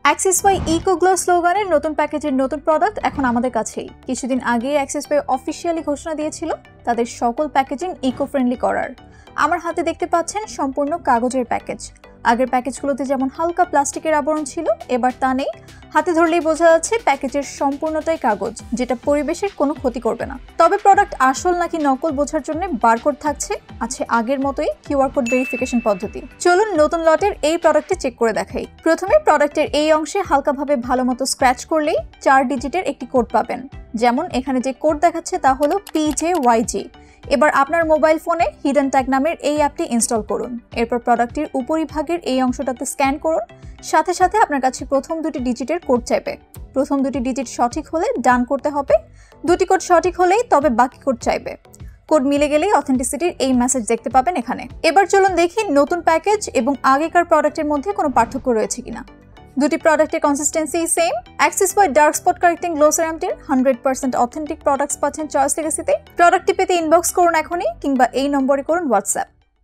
Axis by eco glow স্লোগানের নতুন প্যাকেজের নতুন প্রোডাক্ট এখন আমাদের কাছেই। কিছুদিন আগে অ্যাক্সিস বাই অফিসিয়ালি ঘোষণা দিয়েছিল তাদের সকল প্যাকেজিং ইকো ফ্রেন্ডলি করার। আমার হাতে দেখতে পাচ্ছেন সম্পূর্ণ কাগজের প্যাকেজ। আগের প্যাকেজগুলোতে যেমন হালকা প্লাস্টিকের আবরণ ছিল, এবার তা নেই। হাতে ধরলেই বোঝা যাচ্ছে প্যাকেজের সম্পূর্ণটাই কাগজ, যেটা পরিবেশের কোনো ক্ষতি করবে না। তবে প্রোডাক্ট আসল নাকি নকল বোঝার জন্য বারকোড থাকছে, আছে আগের মতোই কিউআর কোড ভেরিফিকেশন পদ্ধতি। চলুন নতুন লটের এই প্রোডাক্টে চেক করে দেখাই। প্রথমে প্রোডাক্টের এই অংশে হালকাভাবে ভালোমতো স্ক্র্যাচ করলেই 4 ডিজিটের একটি কোড পাবেন। যেমন এখানে যে কোড দেখাচ্ছে তা হলো PJYG। এবার আপনার মোবাইল ফোনে হিডেন ট্যাগ নামের এই অ্যাপটি ইনস্টল করুন। এরপর প্রোডাক্টটির উপরিভাগের এই অংশটাতে স্ক্যান করুন। সাথে সাথে আপনার কাছে প্রথম 2টি ডিজিটের কোড চাইবে। প্রথম 2টি ডিজিট সঠিক হলে ডান করতে হবে। 2টি কোড সঠিক হলেই তবে বাকি কোড চাইবে। কোড মিলে গেলেই অথেন্টিসিটির এই মেসেজ দেখতে পাবেন এখানে। এবার চলুন দেখি নতুন প্যাকেজ এবং আগেকার প্রোডাক্টের মধ্যে কোনো পার্থক্য রয়েছে কিনা। দুটি প্রোডাক্টের consistency same. Axis by dark spot correcting glow সিরামটির 100% অথেন্টিক প্রোডাক্টস পাচ্ছেন চয়েস লেগেসিতে। প্রোডাক্টটি পেতে ইনবক্স করুন এখনই, কিংবা এই নম্বরে করুন হোয়াটসঅ্যাপ।